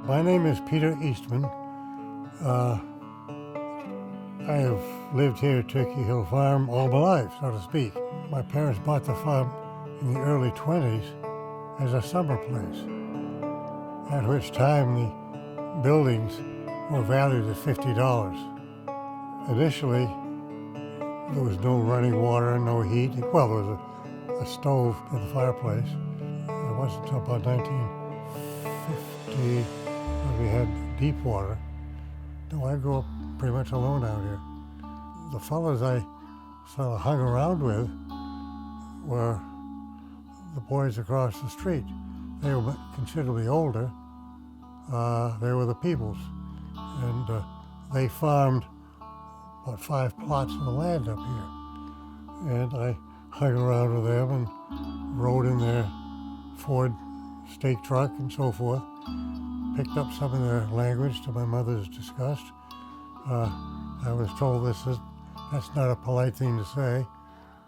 My name is Peter Eastman. I have lived here at Turkey Hill Farm all my life, so to speak. My parents bought the farm in the early 20s as a summer place, at which time the buildings were valued at $50. Initially, there was no running water, no heat. Well, there was a stove in the fireplace. It wasn't until about 1950 that we had deep water. No, I grew up pretty much alone out here. The fellows I sort of hung around with were the boys across the street. They were considerably older. They were the Peoples, and they farmed about 5 plots of land up here. And I hung around with them and rode in their Ford stake truck and so forth. Picked up some of their language to my mother's disgust. I was told that's not a polite thing to say,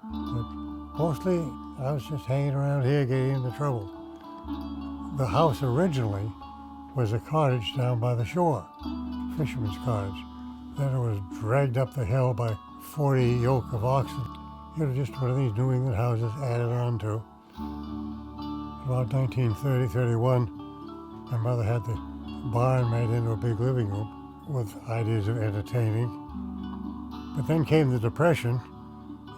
but mostly I was just hanging around here getting into trouble. The house originally was a cottage down by the shore, fisherman's cottage. Then it was dragged up the hill by 40 yoke of oxen. You know, just one of these New England houses added on to. About 1930, 31, my mother had the barn made into a big living room with ideas of entertaining. But then came the Depression.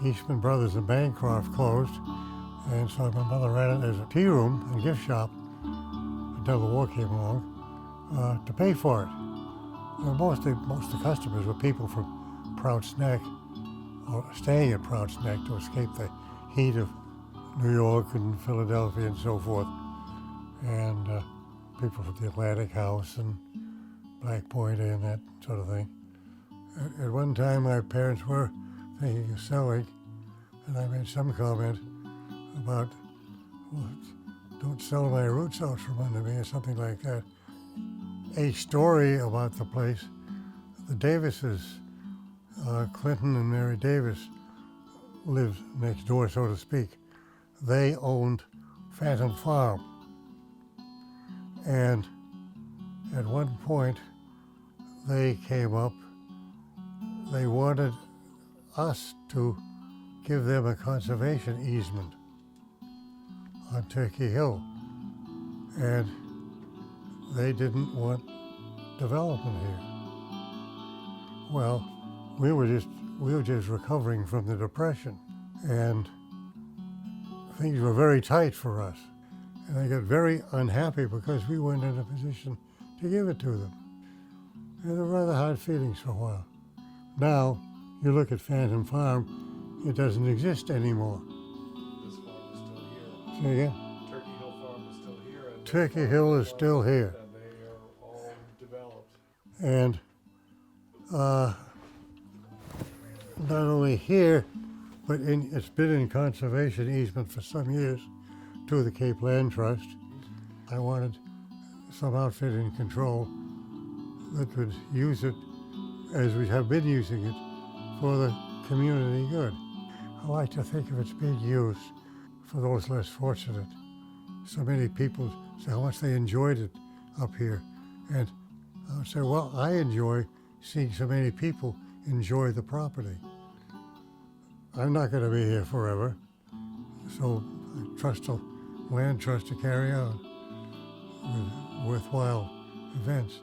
Eastman Brothers and Bancroft closed, and so my mother ran it as a tea room and gift shop until the war came along to pay for it. Most of the customers were people from Prouts Neck, or staying at Prouts Neck to escape the heat of New York and Philadelphia and so forth, and people from the Atlantic House and Black Point and that sort of thing. At one time, my parents were thinking of selling, and I made some comment about, well, don't sell my roots out from under me, or something like that. A story about the place, the Davises, Clinton and Mary Davis lived next door, so to speak. They owned Phantom Farm. And at one point, they came up, they wanted us to give them a conservation easement on Turkey Hill. And they didn't want development here. Well, we were just recovering from the Depression, and things were very tight for us. And they got very unhappy because we weren't in a position to give it to them. And they were rather hard feelings for a while. Now, you look at Phantom Farm, it doesn't exist anymore. This farm is still here. Say again? Turkey Hill Farm is still here. And Turkey Hill is still here. And they are all developed. And not only here, but it's been in conservation easement for some years to the Cape Land Trust. I wanted some outfit in control that would use it as we have been using it for the community good. I like to think of its being used for those less fortunate. So many people say how much they enjoyed it up here. And I would say, well, I enjoy seeing so many people enjoy the property. I'm not going to be here forever, so I trust the land trust to carry on with worthwhile events.